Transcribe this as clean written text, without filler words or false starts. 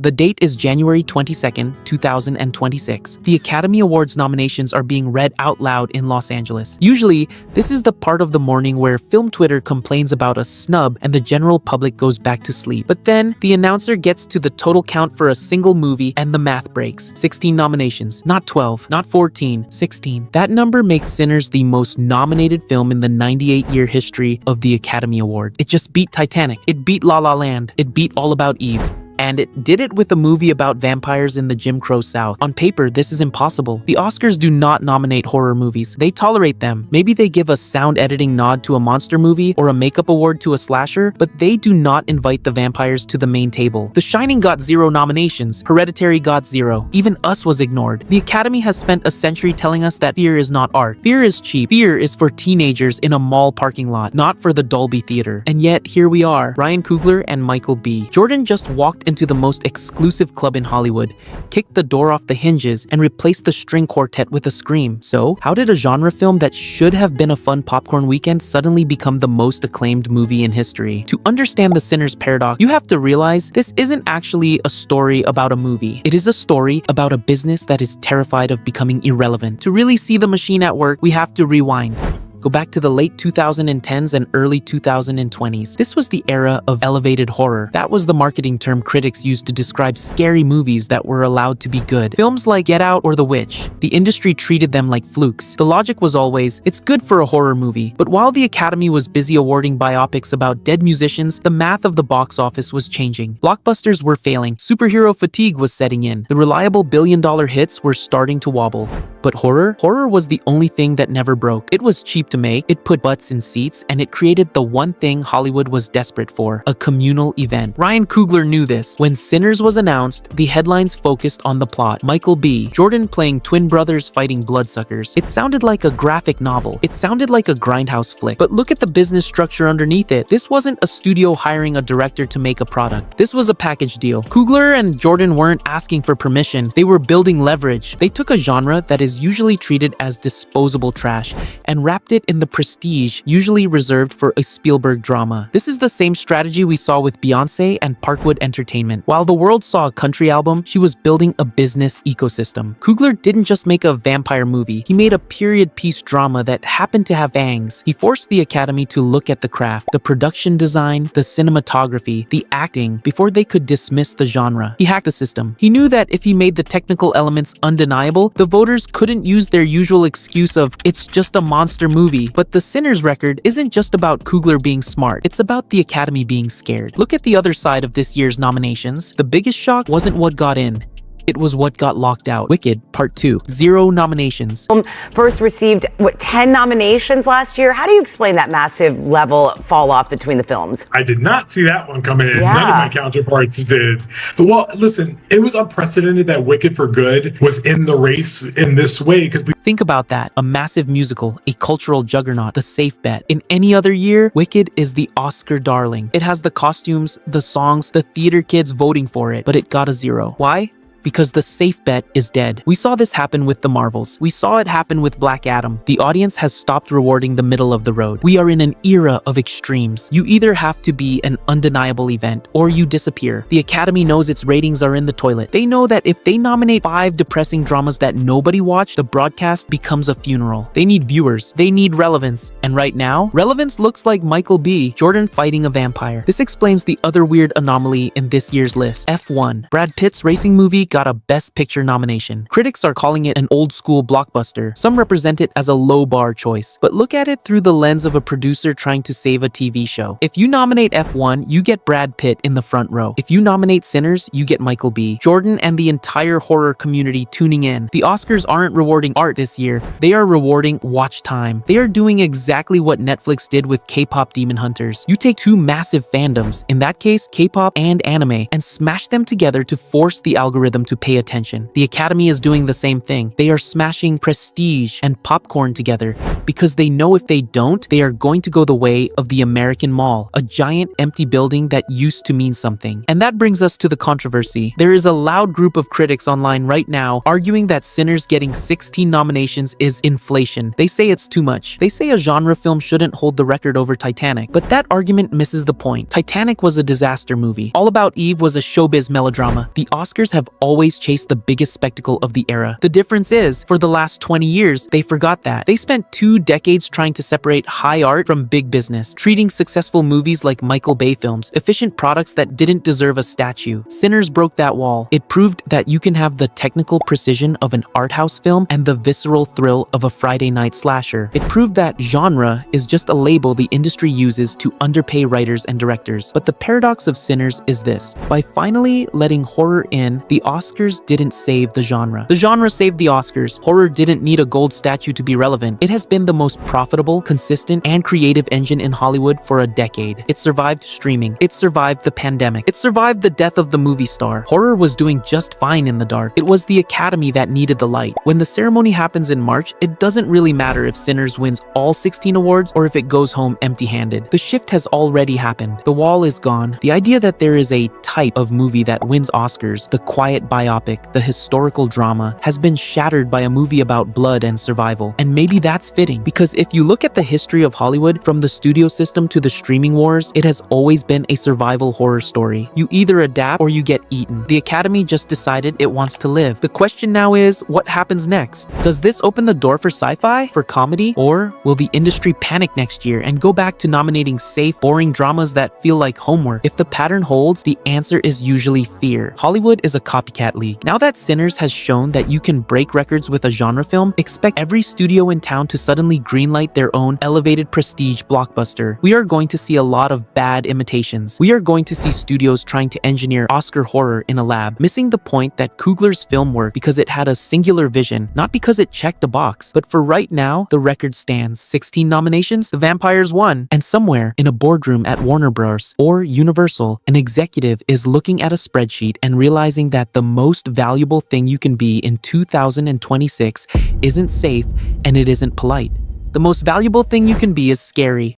The date is January 22nd, 2026. The Academy Awards nominations are being read out loud in Los Angeles. Usually, this is the part of the morning where film Twitter complains about a snub and the general public goes back to sleep. But then, the announcer gets to the total count for a single movie and the math breaks. 16 nominations. Not 12, not 14, 16. That number makes Sinners the most nominated film in the 98-year history of the Academy Award. It just beat Titanic. It beat La La Land. It beat All About Eve. And it did it with a movie about vampires in the Jim Crow South. On paper, this is impossible. The Oscars do not nominate horror movies. They tolerate them. Maybe they give a sound editing nod to a monster movie or a makeup award to a slasher, but they do not invite the vampires to the main table. The Shining got 0 nominations. Hereditary got 0. Even Us was ignored. The Academy has spent a century telling us that fear is not art. Fear is cheap. Fear is for teenagers in a mall parking lot, not for the Dolby Theater. And yet, here we are, Ryan Coogler and Michael B. Jordan just walked into the most exclusive club in Hollywood, kicked the door off the hinges, and replaced the string quartet with a scream. So, how did a genre film that should have been a fun popcorn weekend suddenly become the most acclaimed movie in history? To understand the Sinners paradox, you have to realize this isn't actually a story about a movie. It is a story about a business that is terrified of becoming irrelevant. To really see the machine at work, we have to rewind. Go back to the late 2010s and early 2020s. This was the era of elevated horror. That was the marketing term critics used to describe scary movies that were allowed to be good. Films like Get Out or The Witch. The industry treated them like flukes. The logic was always, it's good for a horror movie. But while the Academy was busy awarding biopics about dead musicians, the math of the box office was changing. Blockbusters were failing. Superhero fatigue was setting in. The reliable billion-dollar hits were starting to wobble. But horror? Horror was the only thing that never broke. It was cheap to make, it put butts in seats, and it created the one thing Hollywood was desperate for, a communal event. Ryan Coogler knew this. When Sinners was announced, the headlines focused on the plot. Michael B. Jordan playing twin brothers fighting bloodsuckers. It sounded like a graphic novel. It sounded like a grindhouse flick. But look at the business structure underneath it. This wasn't a studio hiring a director to make a product. This was a package deal. Coogler and Jordan weren't asking for permission. They were building leverage. They took a genre that is usually treated as disposable trash and wrapped it in the prestige usually reserved for a Spielberg drama. This is the same strategy we saw with Beyoncé and Parkwood Entertainment. While the world saw a country album, she was building a business ecosystem. Coogler didn't just make a vampire movie. He made a period piece drama that happened to have fangs. He forced the Academy to look at the craft, the production design, the cinematography, the acting, before they could dismiss the genre. He hacked the system. He knew that if he made the technical elements undeniable, the voters couldn't use their usual excuse of, it's just a monster movie. But the Sinners record isn't just about Coogler being smart, it's about the Academy being scared. Look at the other side of this year's nominations. The biggest shock wasn't what got in. It was what got locked out. Wicked, Part 2. 0 nominations. First received, 10 nominations last year? How do you explain that massive level fall off between the films? I did not see that one coming in. Yeah. None of my counterparts did. But, well, listen, it was unprecedented that Wicked for Good was in the race in this way. Think about that. A massive musical, a cultural juggernaut, the safe bet. In any other year, Wicked is the Oscar darling. It has the costumes, the songs, the theater kids voting for it, but it got a 0. Why? Because the safe bet is dead. We saw this happen with the Marvels. We saw it happen with Black Adam. The audience has stopped rewarding the middle of the road. We are in an era of extremes. You either have to be an undeniable event or you disappear. The Academy knows its ratings are in the toilet. They know that if they nominate 5 depressing dramas that nobody watched, the broadcast becomes a funeral. They need viewers. They need relevance. And right now, relevance looks like Michael B. Jordan fighting a vampire. This explains the other weird anomaly in this year's list. F1. Brad Pitt's racing movie got a Best Picture nomination. Critics are calling it an old-school blockbuster. Some represent it as a low-bar choice. But look at it through the lens of a producer trying to save a TV show. If you nominate F1, you get Brad Pitt in the front row. If you nominate Sinners, you get Michael B. Jordan and the entire horror community tuning in. The Oscars aren't rewarding art this year. They are rewarding watch time. They are doing exactly what Netflix did with K-pop Demon Hunters. You take 2 massive fandoms, in that case, K-pop and anime, and smash them together to force the algorithm them to pay attention. The Academy is doing the same thing. They are smashing prestige and popcorn together because they know if they don't, they are going to go the way of the American Mall, a giant empty building that used to mean something. And that brings us to the controversy. There is a loud group of critics online right now arguing that Sinners getting 16 nominations is inflation. They say it's too much. They say a genre film shouldn't hold the record over Titanic. But that argument misses the point. Titanic was a disaster movie. All About Eve was a showbiz melodrama. The Oscars have always chased the biggest spectacle of the era. The difference is, for the last 20 years, they forgot that. They spent 2 decades trying to separate high art from big business, treating successful movies like Michael Bay films, efficient products that didn't deserve a statue. Sinners broke that wall. It proved that you can have the technical precision of an art house film and the visceral thrill of a Friday night slasher. It proved that genre is just a label the industry uses to underpay writers and directors. But the paradox of Sinners is this: by finally letting horror in, the Oscars didn't save the genre. The genre saved the Oscars. Horror didn't need a gold statue to be relevant. It has been the most profitable, consistent, and creative engine in Hollywood for a decade. It survived streaming. It survived the pandemic. It survived the death of the movie star. Horror was doing just fine in the dark. It was the Academy that needed the light. When the ceremony happens in March, it doesn't really matter if Sinners wins all 16 awards or if it goes home empty-handed. The shift has already happened. The wall is gone. The idea that there is a type of movie that wins Oscars, the quiet biopic, the historical drama, has been shattered by a movie about blood and survival. And maybe that's fitting, because if you look at the history of Hollywood, from the studio system to the streaming wars, it has always been a survival horror story. You either adapt or you get eaten. The Academy just decided it wants to live. The question now is, what happens next? Does this open the door for sci-fi, for comedy, or will the industry panic next year and go back to nominating safe, boring dramas that feel like homework? If the pattern holds, the answer is usually fear. Hollywood is a copycat league. Now that Sinners has shown that you can break records with a genre film, expect every studio in town to suddenly greenlight their own elevated prestige blockbuster. We are going to see a lot of bad imitations. We are going to see studios trying to engineer Oscar horror in a lab, missing the point that Coogler's film worked because it had a singular vision, not because it checked a box. But for right now, the record stands. 16 nominations, the vampires won. And somewhere in a boardroom at Warner Bros. Or Universal, an executive is looking at a spreadsheet and realizing that the most valuable thing you can be in 2026 isn't safe and it isn't polite. The most valuable thing you can be is scary.